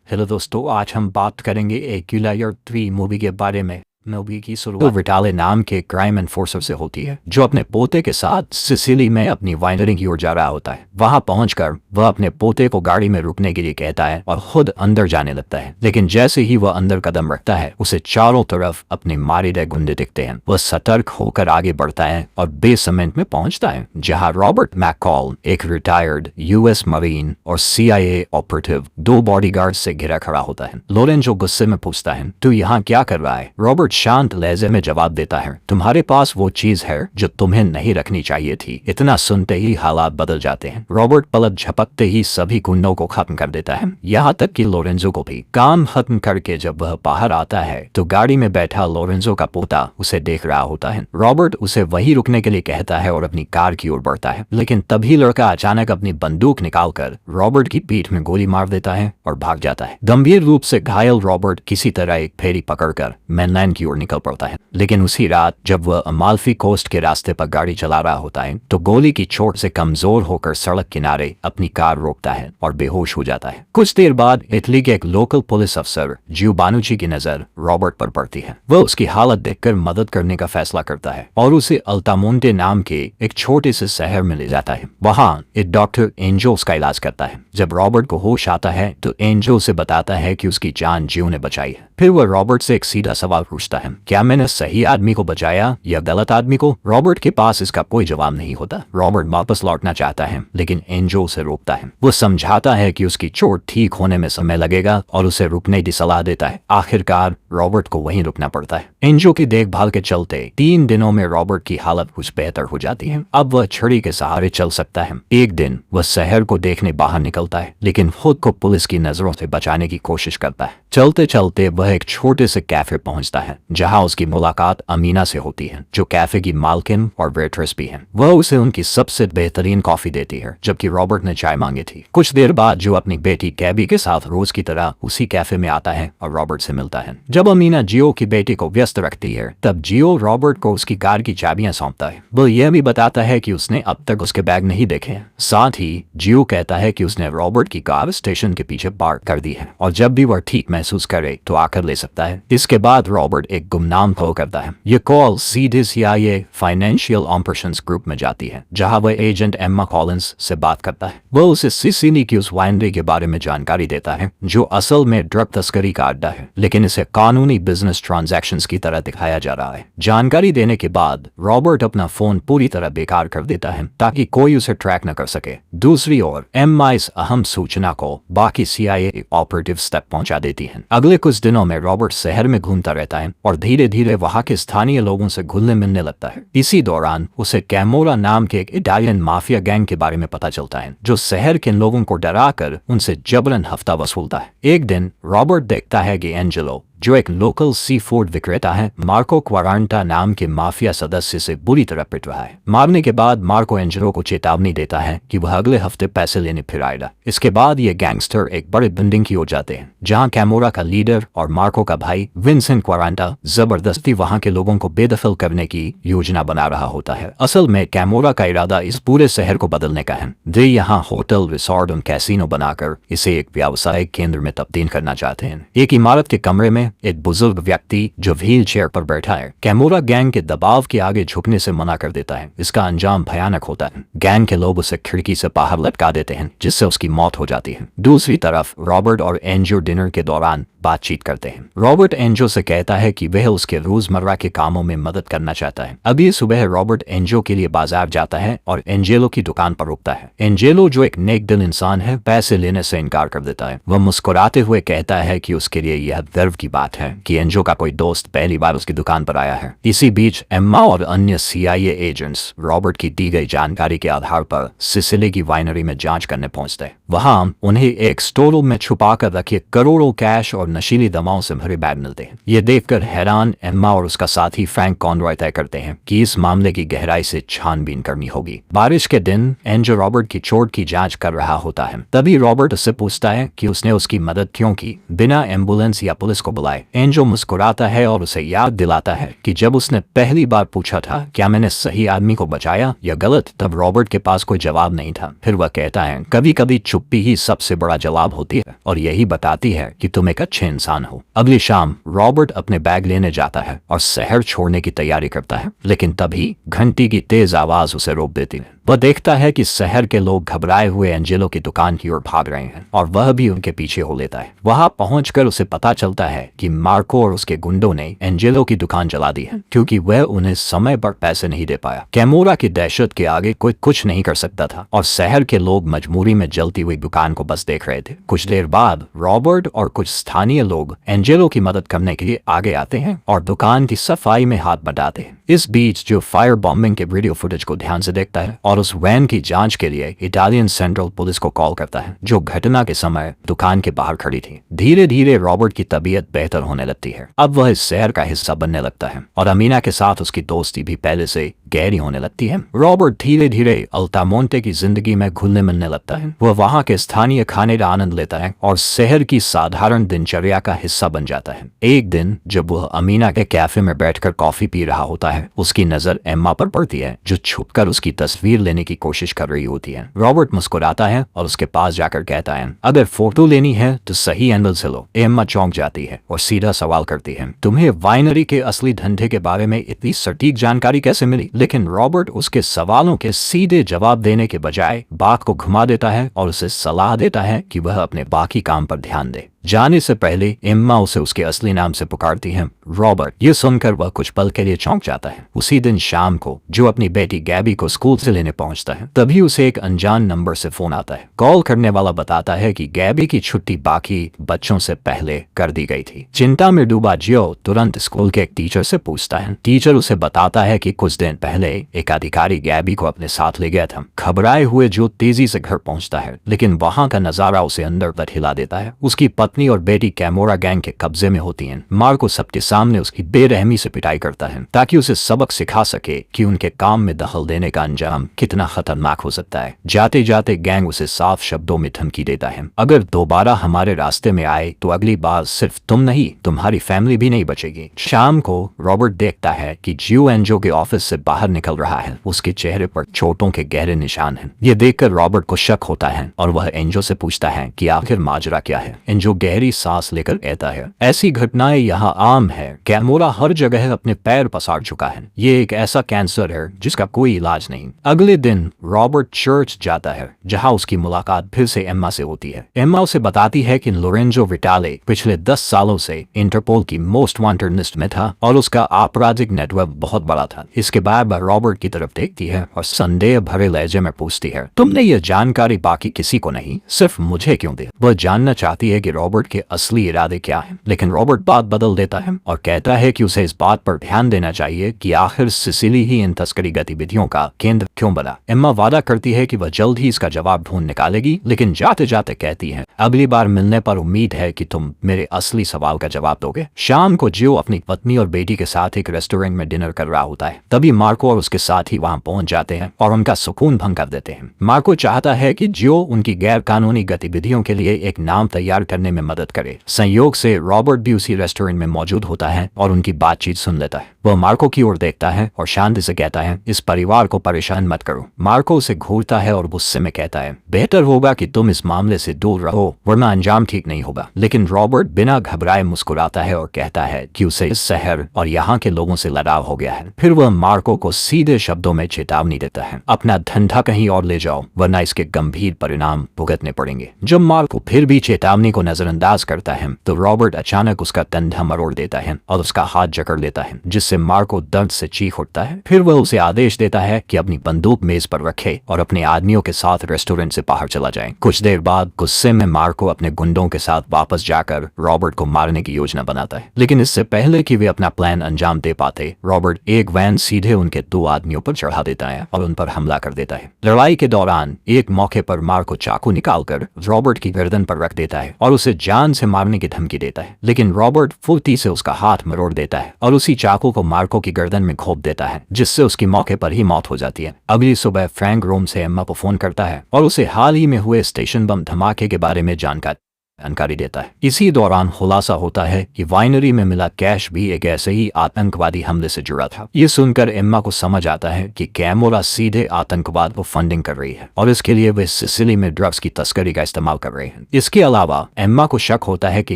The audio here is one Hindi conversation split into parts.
हेलो दोस्तों, आज हम बात करेंगे एक किलर 3 मूवी के बारे में। मूवी की शुरुआत विटाले नाम के क्राइम एनफोर्सर से होती है, जो अपने पोते के साथ सिसिली में अपनी वाइनरी की ओर जा रहा होता है। वहां पहुंचकर वह अपने पोते को गाड़ी में रुकने के लिए कहता है और खुद अंदर जाने लगता है। लेकिन जैसे ही वह अंदर कदम रखता है, उसे चारों तरफ अपने मारे गए गुंडे दिखते हैं। वह सतर्क होकर आगे बढ़ता है और बेसमेंट में पहुंचता है, जहां रॉबर्ट मैककॉल, एक रिटायर्ड यूएस मरीन और CIA ऑपरेटिव, 2 बॉडीगार्ड से घिरा खड़ा होता है। लोरेंजो गुस्से में पूछता है, तू यहाँ क्या कर रहा है? रॉबर्ट शांत लहजे में जवाब देता है, तुम्हारे पास वो चीज है जो तुम्हें नहीं रखनी चाहिए थी। इतना सुनते ही हालात बदल जाते हैं। रॉबर्ट पलक झपकते ही सभी गुंडों को खत्म कर देता है, यहाँ तक कि लोरेंजो को भी। काम खत्म करके जब वह बाहर आता है तो गाड़ी में बैठा लोरेंजो का पोता उसे देख रहा होता है। रॉबर्ट उसे वहीं रुकने के लिए कहता है और अपनी कार की ओर बढ़ता है, लेकिन तभी लड़का अचानक अपनी बंदूक निकालकर रॉबर्ट की पीठ में गोली मार देता है और भाग जाता है। गंभीर रूप से घायल रॉबर्ट किसी तरह एक फेरी पकड़कर मेनलैंड की ओर निकल पड़ता है। लेकिन उसी रात जब वह अमाल्फी कोस्ट के रास्ते पर गाड़ी चला रहा होता है तो गोली की चोट से कमजोर होकर सड़क किनारे अपनी कार रोकता है और बेहोश हो जाता है। कुछ देर बाद इटली के एक लोकल पुलिस अफसर जियोबानुची की नजर रॉबर्ट पर पड़ती है। वह उसकी हालत देखकर मदद करने का फैसला करता है और उसे अल्तामोंटे नाम के एक छोटे से शहर में ले जाता है। वहां एक डॉक्टर एंजो उसका इलाज करता है। जब रॉबर्ट को होश आता है तो एंजो उसे बताता है कि उसकी जान जियो ने बचाई है। फिर वह रॉबर्ट से एक सीधा सवाल पूछता है, क्या मैंने सही आदमी को बचाया या गलत आदमी को? रॉबर्ट के पास इसका कोई जवाब नहीं होता। रॉबर्ट वापस लौटना चाहता है, लेकिन एंजो उसे रोकता है। वो समझाता है कि उसकी चोट ठीक होने में समय लगेगा और उसे रुकने की सलाह देता है। आखिरकार रॉबर्ट को वहीं रुकना पड़ता है। एंजो की देखभाल के चलते 3 दिनों में रॉबर्ट की हालत कुछ बेहतर हो जाती है। अब वह छड़ी के सहारे चल सकता है। एक दिन वह शहर को देखने बाहर निकलता है, लेकिन खुद को पुलिस की नजरों से बचाने की कोशिश करता है। चलते चलते वह एक छोटे से कैफे पहुंचता है, जहां उसकी मुलाकात अमीना से होती है, जो कैफे की मालकिन और वेट्रेस भी है। वह उसे उनकी सबसे बेहतरीन कॉफी देती है, जबकि रॉबर्ट ने चाय मांगी थी। कुछ देर बाद जो अपनी बेटी कैबी के साथ रोज की तरह उसी कैफे में आता है और रॉबर्ट से मिलता है। जब अमीना जियो की बेटी को व्यस्त रखती है, तब जियो रॉबर्ट को उसकी कार की चाबियां सौंपता है। वह यह भी बताता है कि उसने अब तक उसके बैग नहीं देखे हैं। साथ ही जियो कहता है कि उसने रॉबर्ट की कार स्टेशन के पीछे पार्क कर दी है और जब भी वह ठीक महसूस करे तो आकर ले सकता है। इसके बाद रॉबर्ट एक गुमनाम कॉल करता है। ये कॉल सीधे CIA फाइनेंशियल ऑपरेशंस ग्रुप में जाती है, जहां वह एजेंट एम्मा कॉलिंस से बात करता है। वह उसे सिसिली की उस वाइनरी के बारे में जानकारी देता है, जो असल में ड्रग तस्करी का अड्डा है, लेकिन इसे कानूनी बिजनेस ट्रांजैक्शंस की तरह दिखाया जा रहा है। जानकारी देने के बाद रॉबर्ट अपना फोन पूरी तरह बेकार कर देता है, ताकि कोई उसे ट्रैक न कर सके। दूसरी ओर एम्मा इस अहम सूचना को बाकी CIA ऑपरेटिव तक पहुंचा देती है। अगले कुछ दिनों में रॉबर्ट शहर में घूमता रहता है और धीरे धीरे वहां के स्थानीय लोगों से घुलने मिलने लगता है। इसी दौरान उसे कैमोरा नाम के एक इटालियन माफिया गैंग के बारे में पता चलता है, जो शहर के लोगों को डराकर उनसे जबरन हफ्ता वसूलता है। एक दिन रॉबर्ट देखता है कि एंजेलो, जो एक लोकल सी फूड विक्रेता है, मार्को क्वारंटा नाम के माफिया सदस्य से बुरी तरह पिट रहा है। मारने के बाद मार्को एंजेलो को चेतावनी देता है कि वह अगले हफ्ते पैसे लेने फिर आएगा। इसके बाद ये गैंगस्टर एक बड़े बिल्डिंग की ओर जाते हैं, जहां कैमोरा का लीडर और मार्को का भाई विंसेंट क्वारंटा जबरदस्ती वहां के लोगों को बेदखल करने की योजना बना रहा होता है। असल में कैमोरा का इरादा इस पूरे शहर को बदलने का है। वे यहाँ होटल, रिसोर्ट और कैसीनो बनाकर इसे एक व्यावसायिक केंद्र में तब्दील करना चाहते हैं। एक इमारत के कमरे में एक बुजुर्ग व्यक्ति जो व्हील चेयर पर बैठा है, कैमोरा गैंग के दबाव के आगे झुकने से मना कर देता है। इसका अंजाम भयानक होता है। गैंग के लोग उसे खिड़की से बाहर लटका देते हैं, जिससे उसकी मौत हो जाती है। दूसरी तरफ रॉबर्ट और एंजो डिनर के दौरान बातचीत करते हैं। रॉबर्ट एंजो से कहता है कि वह उसके रोजमर्रा के कामों में मदद करना चाहता है। अभी सुबह रॉबर्ट एंजो के लिए बाजार जाता है और एंजेलो की दुकान पर रुकता है। एंजेलो, जो एक नेक दिल इंसान है, पैसे लेने से इनकार कर देता है। वह मुस्कुराते हुए कहता है कि उसके लिए यह गर्व की बात है कि एंजो का कोई दोस्त पहली बार उसकी दुकान पर आया है। इसी बीच एम्मा और अन्य CIA एजेंट्स रॉबर्ट की दी गई जानकारी के आधार पर सिसिली की वाइनरी में जांच करने पहुंचते हैं। वहां उन्हें एक स्टोर में छुपा कर रखे करोड़ों कैश और नशीली दवाओं से भरे बैग मिलते हैं। ये देखकर हैरान एम्मा और उसका साथी फ्रैंक कॉनरॉय तय करते हैं कि इस मामले की गहराई से छानबीन करनी होगी। बारिश के दिन एंजो रॉबर्ट की चोट की जांच कर रहा होता है। तभी रॉबर्ट उससे पूछता है कि उसने उसकी मदद क्यों की, बिना एम्बुलेंस या पुलिस को बुलाए। एंजो मुस्कुराता है और उसे याद दिलाता है कि जब उसने पहली बार पूछा था, क्या मैंने सही आदमी को बचाया या गलत, तब रॉबर्ट के पास कोई जवाब नहीं था। फिर वह कहता है, कभी कभी चुप्पी ही सबसे बड़ा जवाब होती है और यही बताती है कि तुम एक अच्छे इंसान हो। अगली शाम रॉबर्ट अपने बैग लेने जाता है और शहर छोड़ने की तैयारी करता है, लेकिन तभी घंटी की तेज आवाज उसे रोक देती है। वह देखता है कि शहर के लोग घबराए हुए एंजेलो की दुकान की ओर भाग रहे हैं और वह भी उनके पीछे हो लेता है। वहां पहुंचकर उसे पता चलता है कि मार्को और उसके गुंडों ने एंजेलो की दुकान जला दी है क्योंकि वह उन्हें समय पर पैसे नहीं दे पाया। कैमोरा की दहशत के आगे कोई कुछ नहीं कर सकता था और शहर के लोग मजबूरी में जलती हुई दुकान को बस देख रहे थे। कुछ देर बाद रॉबर्ट और कुछ स्थानीय लोग एंजेलो की मदद करने के लिए आगे आते हैं और दुकान की सफाई में हाथ बटाते हैं। इस बीच जो फायर बॉम्बिंग के वीडियो फुटेज को ध्यान से देखता है और उस वैन की जांच के लिए इटालियन सेंट्रल पुलिस को कॉल करता है जो घटना के समय दुकान के बाहर खड़ी थी। धीरे धीरे रॉबर्ट की तबीयत बेहतर होने लगती है। अब वह इस शहर का हिस्सा बनने लगता है और अमीना के साथ उसकी दोस्ती भी पहले से गहरी होने लगती है। रॉबर्ट धीरे धीरे अल्तामोंटे की जिंदगी में घुलने मिलने लगता है। वह वहां के स्थानीय खाने का आनंद लेता है और शहर की साधारण दिनचर्या का हिस्सा बन जाता है। एक दिन जब वह अमीना के कैफे में बैठकर कॉफी पी रहा होता है, उसकी नजर एम्मा पर पड़ती है जो छुपकर उसकी तस्वीर लेने की कोशिश कर रही होती है। रॉबर्ट मुस्कुराता है और उसके पास जाकर कहता है, अगर फोटो लेनी है तो सही एंगल से लो। एम्मा चौंक जाती है और सीधा सवाल करती है, तुम्हें वाइनरी के असली धंधे के बारे में इतनी सटीक जानकारी कैसे मिली? लेकिन रॉबर्ट उसके सवालों के सीधे जवाब देने के बजाय बात को घुमा देता है और उसे सलाह देता है कि वह अपने बाकी काम पर ध्यान दे। जाने से पहले एम्मा उसे उसके असली नाम से पुकारती है, रॉबर्ट। ये सुनकर वह कुछ पल के लिए चौंक जाता है। उसी दिन शाम को जो अपनी बेटी गैबी को स्कूल से लेने पहुंचता है, तभी उसे एक अनजान नंबर से फोन आता है। कॉल करने वाला बताता है कि गैबी की छुट्टी बाकी बच्चों से पहले कर दी गई थी। चिंता में डूबा जियो तुरंत स्कूल के एक टीचर से पूछता है। टीचर उसे बताता है कि कुछ दिन पहले एक अधिकारी गैबी को अपने साथ ले गया था। घबराए हुए जो तेजी से घर पहुंचता है, लेकिन वहां का नजारा उसे अंदर तक हिला देता है। उसकी पत्नी और बेटी कैमोरा गैंग के कब्जे में होती हैं। मार्को सबके सामने उसकी बेरहमी से पिटाई करता है ताकि उसे सबक सिखा सके कि उनके काम में दखल देने का अंजाम कितना खतरनाक हो सकता है। जाते जाते गैंग उसे साफ शब्दों में धमकी देता है, अगर दोबारा हमारे रास्ते में आए तो अगली बार सिर्फ तुम नहीं, तुम्हारी फैमिली भी नहीं बचेगी। शाम को रॉबर्ट देखता है कि जियो एंजो के ऑफिस से बाहर निकल रहा है। उसके चेहरे पर चोटों के गहरे निशान हैं। ये देखकर रॉबर्ट को शक होता है और वह एंजो से पूछता है कि आखिर माजरा क्या है। एंजो गहरी सांस लेकर कहता है, ऐसी घटनाएं यहाँ आम है। कैमोरा हर जगह अपने पैर पसार चुका है। ये एक ऐसा कैंसर है जिसका कोई इलाज नहीं। अगले दिन रॉबर्ट चर्च जाता है जहाँ उसकी मुलाकात फिर से एम्मा से होती है। एम्मा उसे बताती है कि लोरेंजो विटाले पिछले 10 सालों से इंटरपोल की मोस्ट वांटेड लिस्ट में था और उसका आपराधिक नेटवर्क बहुत बड़ा था। इसके बाद वह रॉबर्ट की तरफ देखती है और संदेह भरे लहजे में पूछती है, तुमने ये जानकारी बाकी किसी को नहीं, सिर्फ मुझे क्यों दी? वह जानना चाहती है कि रॉबर्ट के असली इरादे क्या है, लेकिन रॉबर्ट बात बदल देता है और कहता है कि उसे इस बात पर ध्यान देना चाहिए कि आखिर सिसिली ही इन तस्करी गतिविधियों का केंद्र क्यों बना। एम्मा वादा करती है कि वह जल्द ही इसका जवाब ढूंढ निकालेगी, लेकिन जाते जाते कहती है, अगली बार मिलने पर उम्मीद है कि तुम मेरे असली सवाल का जवाब दोगे। शाम को जियो अपनी पत्नी और बेटी के साथ एक रेस्टोरेंट में डिनर कर रहा होता है। तभी मार्को और उसके साथ ही वहां पहुंच जाते हैं और उनका सुकून भंग कर देते हैं। मार्को चाहता है कि जियो उनकी गैर कानूनी गतिविधियों के लिए एक नाम तैयार करने में मदद करे। संयोग से रॉबर्ट भी उसी रेस्टोरेंट में मौजूद होता है और उनकी बातचीत सुन लेता है। वह मार्को की ओर देखता है और शांति से कहता है, इस परिवार को परेशान मत करो। मार्को उसे घूरता है और गुस्से में कहता है, बेहतर होगा कि तुम इस मामले से दूर रहो, वरना अंजाम ठीक नहीं होगा। लेकिन रॉबर्ट बिना घबराए मुस्कुराता है और कहता है कि उसे इस शहर और यहाँ के लोगों से लगाव हो गया है। फिर वह मार्को को सीधे शब्दों में चेतावनी देता है, अपना धंधा कहीं और ले जाओ, वरना इसके गंभीर परिणाम भुगतने पड़ेंगे। जब मार्को फिर भी चेतावनी को नजरअंदाज करता है तो रॉबर्ट अचानक उसका कंधा मरोड़ देता है और उसका हाथ जकड़ लेता है, जिससे मार्को दर्द से चीख उठता है। फिर वह उसे आदेश देता है कि अपनी बंदूक मेज पर रखे और अपने आदमियों के साथ रेस्टोरेंट से बाहर चला जाए। कुछ देर बाद गुस्से में मार्को अपने गुंडों के साथ वापस जाकर रॉबर्ट को मारने की योजना बनाता है, लेकिन इससे पहले कि वे अपना प्लान अंजाम दे पाते, रॉबर्ट एक वैन सीधे उनके 2 आदमियों पर चढ़ा देता है और उन पर हमला कर देता है। लड़ाई के दौरान एक मौके पर मार्को चाकू निकालकर रॉबर्ट की गर्दन पर रख देता है और उसे जान से मारने की धमकी देता है, लेकिन रॉबर्ट फुर्ती से उसका हाथ मरोड़ देता है और उसी चाकू को मार्को की गर्दन में घोंप देता है, जिससे उसकी मौके पर ही मौत हो जाती है। अगली सुबह फ्रैंक रोम से एम्मा को फोन करता है और उसे हाल ही में हुए स्टेशन बम धमाके के बारे में जानकारी जानकारी देता है। इसी दौरान खुलासा होता है कि वाइनरी में मिला कैश भी एक ऐसे ही आतंकवादी हमले से जुड़ा था। ये सुनकर एम्मा को समझ आता है कि कैमोरा सीधे आतंकवाद को फंडिंग कर रही है और इसके लिए वे सिसिली में ड्रग्स की तस्करी का इस्तेमाल कर रहे हैं। इसके अलावा एम्मा को शक होता है कि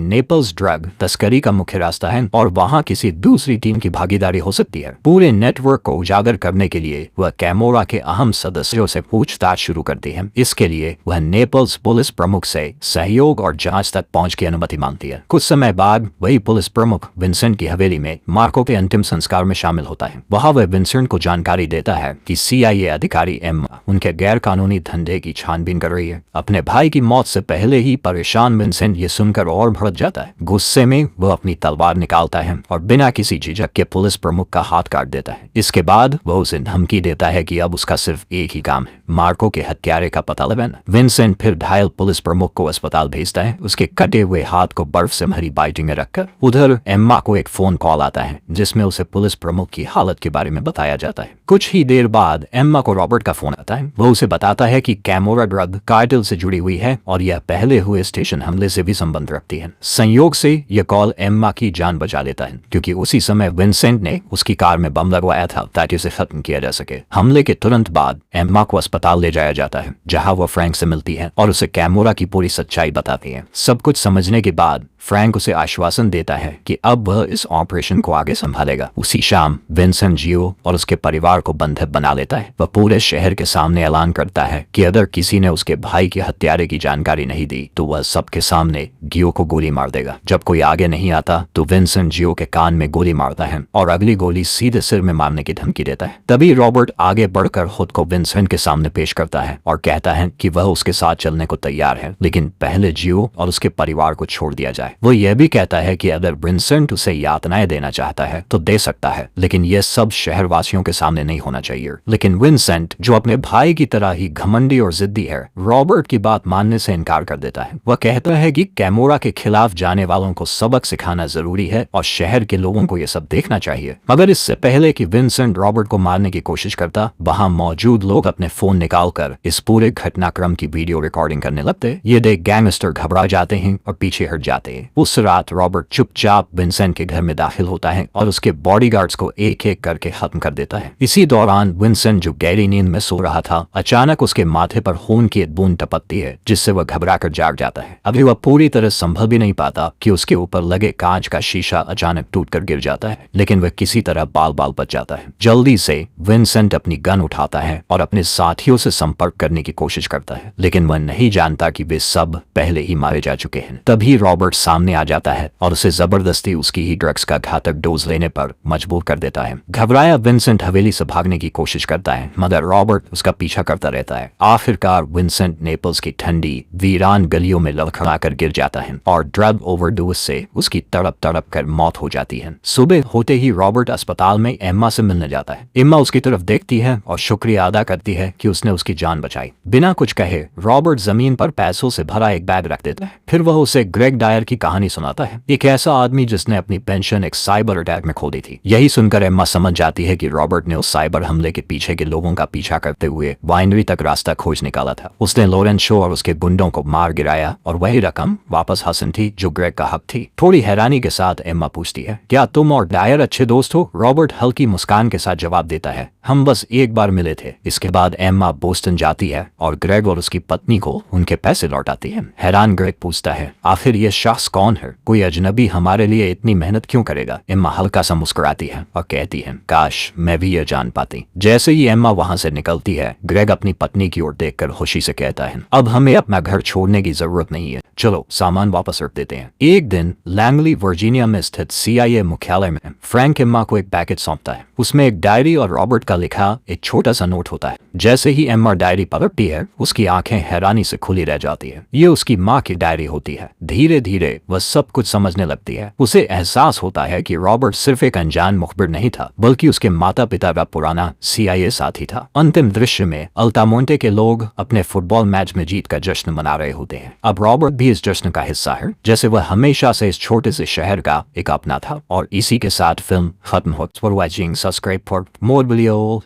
नेपल्स ड्रग तस्करी का मुख्य रास्ता है और वहां किसी दूसरी टीम की भागीदारी हो सकती है। पूरे नेटवर्क को उजागर करने के लिए वह कैमोरा के अहम सदस्यों से पूछताछ शुरू करती है। इसके लिए वह नेपल्स पुलिस प्रमुख से सहयोग और जांच तक पहुंच की अनुमति मांगती है। कुछ समय बाद वही पुलिस प्रमुख विंसेंट की हवेली में मार्को के अंतिम संस्कार में शामिल होता है। वहां वह विंसेंट को जानकारी देता है कि CIA अधिकारी एम्मा उनके गैर कानूनी धंधे की छानबीन कर रही है। अपने भाई की मौत से पहले ही परेशान विंसेंट ये सुनकर और भड़क जाता है। गुस्से में वह अपनी तलवार निकालता है और बिना किसी झिझक के पुलिस प्रमुख का हाथ काट देता है। इसके बाद वह उसे धमकी देता है कि अब उसका सिर्फ एक ही काम है, मार्को के हत्यारे का पता लगाना। विंसेंट फिर घायल पुलिस प्रमुख को अस्पताल भेजता है, उसके कटे हुए हाथ को बर्फ से भरी बाल्टी में रखकर। उधर एम्मा को एक फोन कॉल आता है जिसमें उसे पुलिस प्रमुख की हालत के बारे में बताया जाता है। कुछ ही देर बाद एम्मा को रॉबर्ट का फोन आता है। वो उसे बताता है कि कैमोरा ड्रग कार्टेल से जुड़ी हुई है और यह पहले हुए स्टेशन हमले से भी संबंध रखती है। संयोग से यह कॉल एम्मा की जान बचा लेता है क्योंकि उसी समय विंसेंट ने उसकी कार में बम लगवाया था ताकि उसे खत्म किया जा सके। हमले के तुरंत बाद एम्मा को अस्पताल ले जाया जाता है जहां वो फ्रैंक से मिलती है और उसे कैमोरा की पूरी सच्चाई बताती है। सब कुछ समझने के बाद फ्रैंक उसे आश्वासन देता है कि अब वह इस ऑपरेशन को आगे संभालेगा। उसी शाम विंसेंट जियो और उसके परिवार को बंधक बना लेता है। वह पूरे शहर के सामने ऐलान करता है कि अगर किसी ने उसके भाई के हत्यारे की जानकारी नहीं दी तो वह सबके सामने जियो को गोली मार देगा। जब कोई आगे नहीं आता तो विंसेंट जियो के कान में गोली मारता है और अगली गोली सीधे सिर में मारने की धमकी देता है। तभी रॉबर्ट आगे बढ़कर खुद को विंसेंट के सामने पेश करता है और कहता है कि वह उसके साथ चलने को तैयार है, लेकिन पहले जियो और उसके परिवार को छोड़ दिया जाए। वो यह भी कहता है कि अगर विंसेंट उसे यातनाएं देना चाहता है तो दे सकता है, लेकिन यह सब शहरवासियों के सामने नहीं होना चाहिए। लेकिन विंसेंट, जो अपने भाई की तरह ही घमंडी और जिद्दी है, रॉबर्ट की बात मानने से इनकार कर देता है। वह कहता है कि कैमोरा के खिलाफ जाने वालों को सबक सिखाना जरूरी है और शहर के लोगों को यह सब देखना चाहिए। मगर इससे पहले कि विंसेंट रॉबर्ट को मारने की कोशिश करता, वहां मौजूद लोग अपने फोन निकालकर इस पूरे घटनाक्रम की वीडियो रिकॉर्डिंग करने लगते। ये देख गैंगस्टर घबरा जाते हैं और पीछे हट जाते हैं। उस रात रॉबर्ट चुपचाप विंसेंट के घर में दाखिल होता है और उसके बॉडीगार्ड्स को एक एक करके खत्म कर देता है। इसी दौरान विंसेंट, जो गहरी नींद में सो रहा था, अचानक उसके माथे पर खून की एक बूंद टपकती है जिससे वह घबरा कर जाग जाता है। अभी वह पूरी तरह संभल भी नहीं पाता कि उसके ऊपर लगे कांच का शीशा अचानक टूटकर गिर जाता है, लेकिन वह किसी तरह बाल बाल बच जाता है। जल्दी से विंसेंट अपनी गन उठाता है और अपने साथियों से संपर्क करने की कोशिश करता है, लेकिन वह नहीं जानता कि वे सब पहले ही मारे जा चुके हैं। तभी रॉबर्ट सामने आ जाता है और उसे जबरदस्ती उसकी ही ड्रग्स का घातक डोज लेने पर मजबूर कर देता है। घबराया विंसेंट हवेली से भागने की कोशिश करता है, मगर रॉबर्ट उसका पीछा करता रहता है। आखिरकार विंसेंट नेपल्स की ठंडी वीरान गलियों में लड़खड़ाकर गिर जाता है और ड्रग ओवरडोज से उसकी तड़प तड़प कर मौत हो जाती है। सुबह होते ही रॉबर्ट अस्पताल में एम्मा से मिलने जाता है। एम्मा उसकी तरफ देखती है और शुक्रिया अदा करती है कि उसने उसकी जान बचाई। बिना कुछ कहे रॉबर्ट जमीन पर पैसों से भरा एक बैग रख देता है। फिर वह उसे ग्रेग डायर की कहानी सुनाता है, एक ऐसा आदमी जिसने अपनी पेंशन एक साइबर अटैक में खो दी थी। यही सुनकर एम्मा समझ जाती है कि रॉबर्ट ने उस साइबर हमले के पीछे के लोगों का पीछा करते हुए वाइनरी तक रास्ता खोज निकाला था। उसने लॉरेंस शो और उसके गुंडों को मार गिराया और वही रकम वापस हासिल थी जो ग्रेग का हक थी। थोड़ी हैरानी के साथ एम्मा पूछती है, क्या तुम और डायर अच्छे दोस्त हो? रॉबर्ट हल्की मुस्कान के साथ जवाब देता है, हम बस एक बार मिले थे। इसके बाद एम्मा बोस्टन जाती है और ग्रेग और उसकी पत्नी को उनके पैसे लौटाती है। हैरान ग्रेग पूछता है, आखिर ये शख्स कौन है? कोई अजनबी हमारे लिए इतनी मेहनत क्यों करेगा? एम्मा हल्का सा मुस्कुराती है और कहती है, काश मैं भी ये जान पाती। जैसे ही एम्मा वहां से निकलती है, ग्रेग अपनी पत्नी की ओर देखकर खुशी से कहता है, अब हमें अपना घर छोड़ने की जरूरत नहीं है, चलो सामान वापस रख देते हैं। एक दिन लैंगली वर्जीनिया में स्थित CIA मुख्यालय में फ्रैंक एम्मा को एक पैकेट सौंपता है। उसमें एक डायरी और रॉबर्ट का लिखा एक छोटा सा नोट होता है। जैसे ही एम्मा डायरी पकड़ती है, उसकी आंखें हैरानी से खुली रह जाती है। ये उसकी माँ की डायरी होती है। धीरे धीरे वह सब कुछ समझने लगती है। उसे एहसास होता है कि रॉबर्ट सिर्फ एक अनजान मुखबिर नहीं था, बल्कि उसके माता पिता का पुराना CIA साथी था। अंतिम दृश्य में अल्तामोंटे के लोग अपने फुटबॉल मैच में जीत का जश्न मना रहे होते हैं। अब रॉबर्ट भी इस जश्न का हिस्सा है, जैसे वह हमेशा से इस छोटे से शहर का एक अपना था। और इसी के साथ फिल्म खत्म हो। For watching, subscribe for more video.